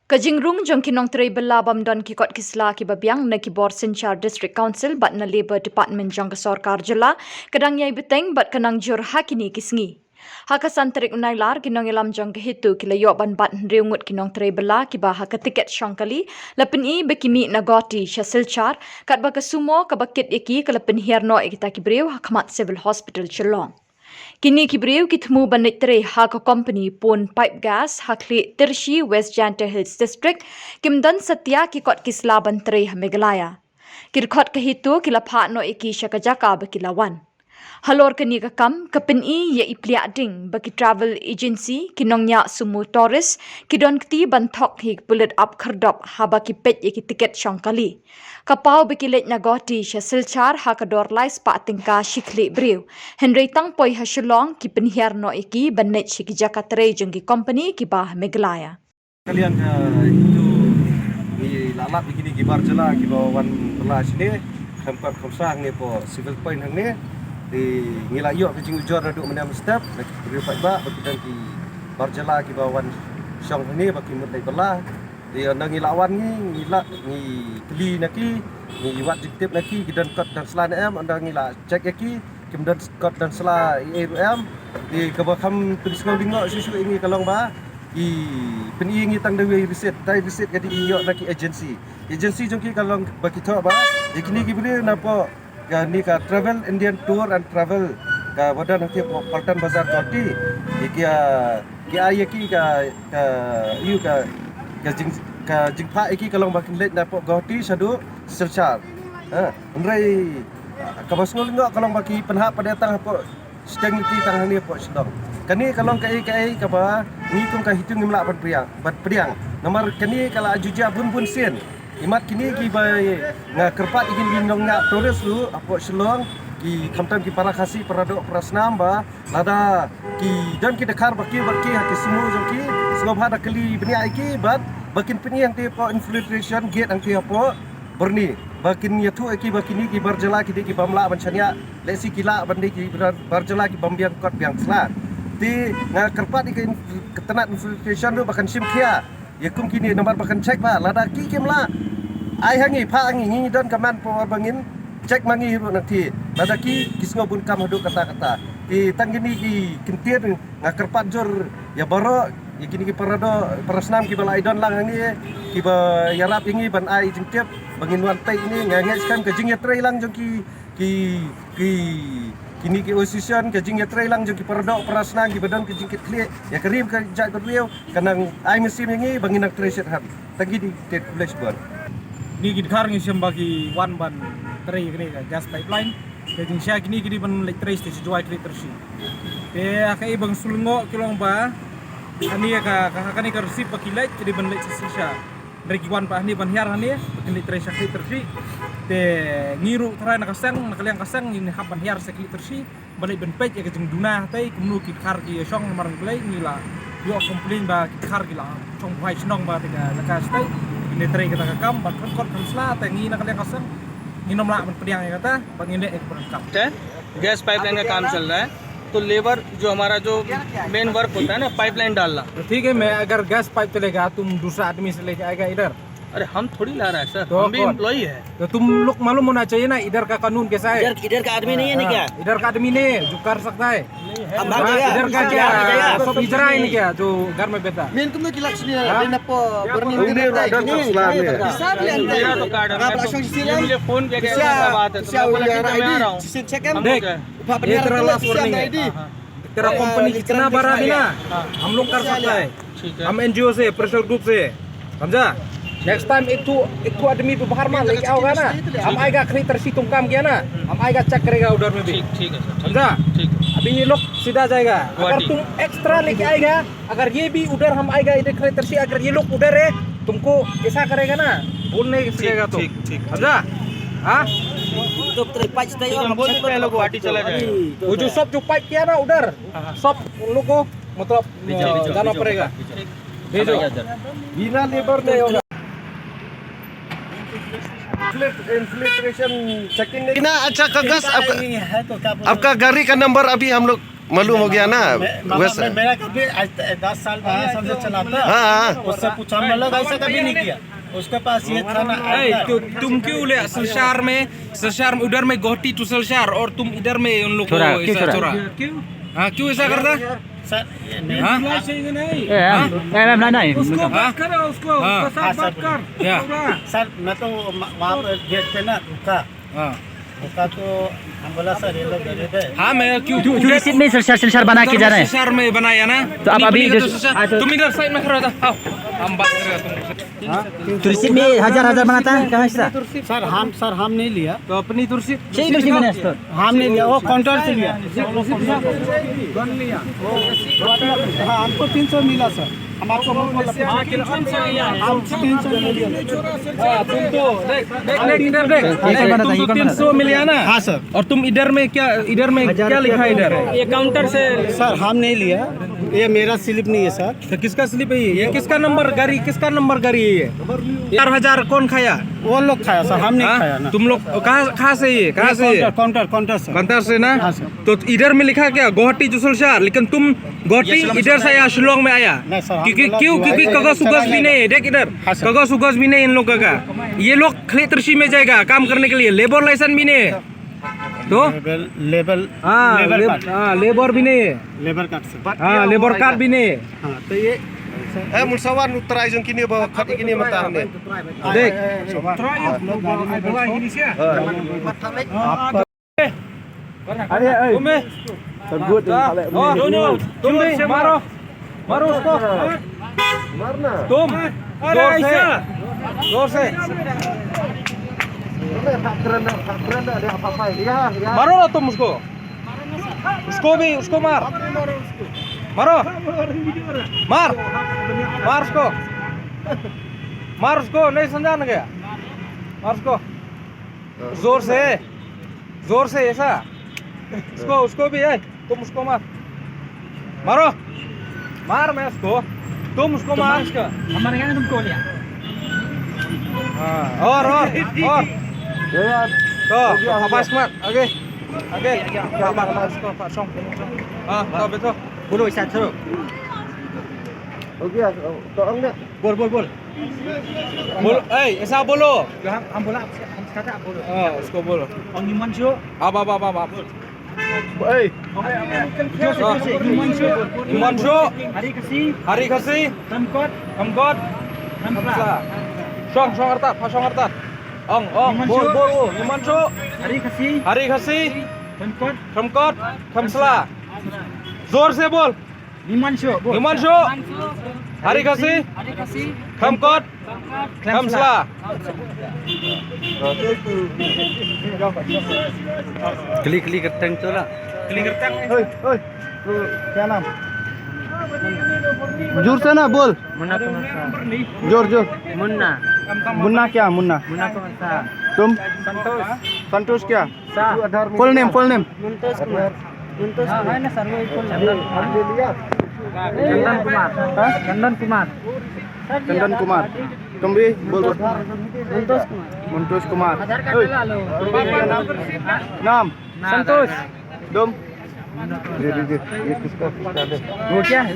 Kajingrung jongkinong tray belabam don kikot kisla ki babiang na kibor Sinchar District Council bat na Labour Department jong Sorkar jela kadang yai beteng bat kanang jur hakini kisngi. Hakasan terik unai lar kinong ilam jong kehitu kilayo ban bat riungut kinong tray bela kiba haka tiket syongkali lapin i bekimi nagoti syasilchar kat baka sumo kabakit iki kalapin hierno ikita kibriu hakamat civil hospital Chelong. Kini kibriu kitemu banit tere haka company pun pipe gas hakli Tirshi West Janta Hills District kimdan satya kikot kisla ban tere Meghalaya. Kirkot kehitu kilapha no iki syakajaka bakilawan. Halor kini kakam kapin i ye ipliak ding bagi travel agency kinongnya sumu tourist kidon kti bantok hik bullet up khardop haba ki pet ye ki tiket syongkali. Kapau bekilet nagoti syasilchar hakador lais pa tingka shikli briu. Henry tang poi hasilong ki penhiar no iki banet shiki jakatre jengki company ki bah Meghalaya. Kalian itu ni lalat begini gibar jela gibawan belah sini tempat komsang ni po civil point hang ni di ngilayok ke jingujor duduk menam step nak beri ba bakidan ki barjela gibawan syong ni baki mudai belah di andang ngilawan ni ngilak ni keli naki ni wat diktip naki gidan kot dan selan am andang ngilak cek yaki kemudian kot dan sela am di kabakam tulisno lingok susu ini kalong ba i peningi tang dewe riset kadi iyo naki agency jongki kalong baki tho ba ikini ki beli napa ni ka travel Indian tour and travel ka wadan nanti Paltan Bazar Koti kia yaki ka you ka jingpa iki kalong bakin let napa Koti sadu Silchar unrai kabasngol ngok kalong baki penha pada tang apa sedang ti tang ni apa sedang kani kalong kai ka ba ni kum ka hitung imla bat priang nomor kani kala ajuja bun sen imat kini ki bai nga kerpat igin binong nga tourist lu apo selong ki kamtam ki para khasi paradok prasnam ba lada ki dan ki dekar baki hati semua joki sebab ada kali benia iki bat bakin peni yang ti po infiltration gate ang ti apo berni bakin yatu iki bakini ki barjela ki ki bamla bancanya lesi kila bandi ki barjela ki bambiang kot biang slat ti nga kerpat iki ketenat infiltration lu bahkan simkia yakum kini nomor bahkan cek ba lada ki kimla ai hangi pha angi ni don kaman po bangin cek mangi ru nanti lada ki kisngo bun kam hadu kata ti tanggini ki kintir ngakerpat jor ya baro ya kini ki parado parasnam ki balai don lang ni ki ba yarap ingi ban ai jingtep bangin wan tai ini ngangai skam ke jing yatre lang jong ki kini ki osison ke jing yatre lang jong ki parado parasnam ki badan ke jing ki kle ya kerim ke jak riu kanang ai mesim ingi bangin nak treasure ham tangi di tet flash bon ni gidkar ngi sembagi wan ban tray kini gas pipeline jadi sya kini ban lek tray station juai kri tersi te akai bang sulngo kilong ba ani ka kani ka resip pakilai jadi ban lek sisa regi wan pa ani ban hiar ani kini tray sakri tersi te ngiru tray nakasang nakaliang kasang ini haban hiar sakri tersi balik ben pej ya kejeng duna tai kemnu gidkar ki song marang play ngila yo komplain ba gidkar gila chong bhai snong ba tega lakas tai ini tray kita kakam bat kot kansla tengi nak kalian kasang इनम ला बढ़िया है कहता बंगिंडे एक काम है gas pipeline का काम चल रहा है तो लेबर जो हमारा जो मेन वर्क होता है ना पाइपलाइन डालना तो ठीक है मैं अगर गैस पाइप चलेगा तुम दूसरा आदमी से लेके आएगा इधर अरे हम थोड़ी ला रहा है सर तो हम भी एम्प्लॉई है तो तुम लोग मालूम होना चाहिए ना इधर का कानून कैसा है इधर का आदमी नहीं है ना क्या इधर का आदमी नहीं है जो कर सकता है हम भाग जाएगा इधर का क्या सब इजरा है नहीं क्या जो घर में बैठा मेन तुम लोग लक्ष्य नहीं है ना पो burning ini ada sela ni मेरा तो कार्ड है आप लाशों की मैं मुझे फोन किया गया क्या बात है तो मैं बोला कि मैं आ रहा हूँ जिसे चेक है देख ये तेरा लास्ट वार्निंग है तेरा कंपनी कितना बड़ा है ना हम लोग कर सकता है हम एनजीओ से प्रेशर ग्रुप से समझा नेक्स्ट टाइम एक तो आदमी तो बाहर मान लेके आओगा ना हम आएगा खरी तरसी तुम काम किया ना हम आएगा चेक करेगा उधर में भी ठीक है सर समझा ठीक है अभी ये लोग सीधा जाएगा अगर तुम एक्स्ट्रा लेके आएगा अगर ये भी उधर हम आएगा इधर खरी तरसी अगर ये लोग उधर है तुमको ऐसा करेगा ना बोलने सीखेगा तो ठीक समझा हाँ तो तेरे पाँच तय हम बोल रहे लोग गुवाहाटी चला जाएगा वो जो सब जो पाइप किया ना उधर सब उन लोग को मतलब जाना पड़ेगा भेजो बिना लेबर नहीं होगा इन्फिल्ट्रेशन चेकिंग नहीं ना अच्छा कागज आपका गाड़ी का नंबर अभी हम लोग मालूम हो गया ना वैसे। मेरा कभी 10 साल 12 साल से चला था। हाँ उससे पूछा हम लोग ऐसा कभी नहीं किया। उसके पास ये था ना तुम क्यों ले सलशार में उधर में गोहटी टू सलशार और तुम इधर में उन लोग को ऐसा छोड़ा क्यों? हाँ क्यों ऐसा करता? सर नहीं हाँ नहीं उसको बात करो उसको बात कर क्या? सर मैं तो वहाँ पर गेट पे ना रुका तो हम बोला सर ये लोग गरीब है। हाँ मैं क्यों टूरिस्ट में सलशार बना के जा रहे हैं। शहर में बनाया ना तो आप अभी तुम इधर साइड में खड़ा था। हम बात कर रहे हैं टूरिस्ट में हजार बनाता है कहाँ से? सर हम नहीं लिया। तो अपनी तुर्सी सही टूरिस्ट मैंने तो हम नहीं लिया, वो काउंटर से लिया। हाँ हमको 300 मिला सर। हम आपको हम 300 तुम 300 मिलिया ना। हाँ सर। और तुम इधर में क्या लिखा है इधर? ये काउंटर से सर हम नहीं लिया, ये मेरा स्लिप नहीं है सर। तो किसका स्लिप है ये किसका नंबर गाड़ी है ये? 4000 कौन खाया? वो लोग खाया सर, हम नहीं खाया ना। तुम लोग कहाँ से ये काउंटर सर। कंतर से ना? हाँ, सर। तो इधर में लिखा क्या गुवाहाटी जुसलशार, लेकिन तुम गुवाहाटी इधर से आया शिलोंग में आया नहीं, सर, हम क्योंकि कागज उगज भी नहीं है। देख इधर हाँ, सर। कागज उगज भी नहीं इन लोगों का। ये लोग खाली कृषि में जाएगा काम करने के लिए, लेबर लाइसेंस भी नहीं है। तो लेबर लेबर भी नहीं है। Labour card sir. हाँ लेबर कार्ड भी नहीं है। हाँ तो ये मुसावान उत्तराई जों किनी बाwa khati kini mata हमने देख तुम भी मारो उसको मारना तुम जोर से kerana ada apa-apa ya मारो ना तुम उसको मारो मार उसको नहीं समझा ना गया। मार उसको जोर से ऐसा उसको भी है। तुम उसको मारो मैं उसको, तुम उसको मार उसका। हमारे यहाँ तुमको लिया हाँ और तो आवाज मत आगे मार उसको पासों। हाँ तो बेटो बोलो ऐसा करो। हो गया तो हमने बोल ऐसा बोलो। हम बोला हम कहते आप बोलो। हाँ उसको बोलो। निमंशो आप eh निमंशो hari kasih kamkot kamsla Song artat ong bol nimancho hari kasih kamkot kamsla जोर से बोल निमंशो hari kasih kamkot kamsla klik keteng tu lah. क्या नाम? जोर से ना बोल। जोर मुन्ना क्या? मुन्ना तुम? संतोष क्या? फुल नेम चंदन कुमार। तुम भी बोल। मुंतोष कुमार। नाम संतोष। तुम? ये किसका? वो क्या है?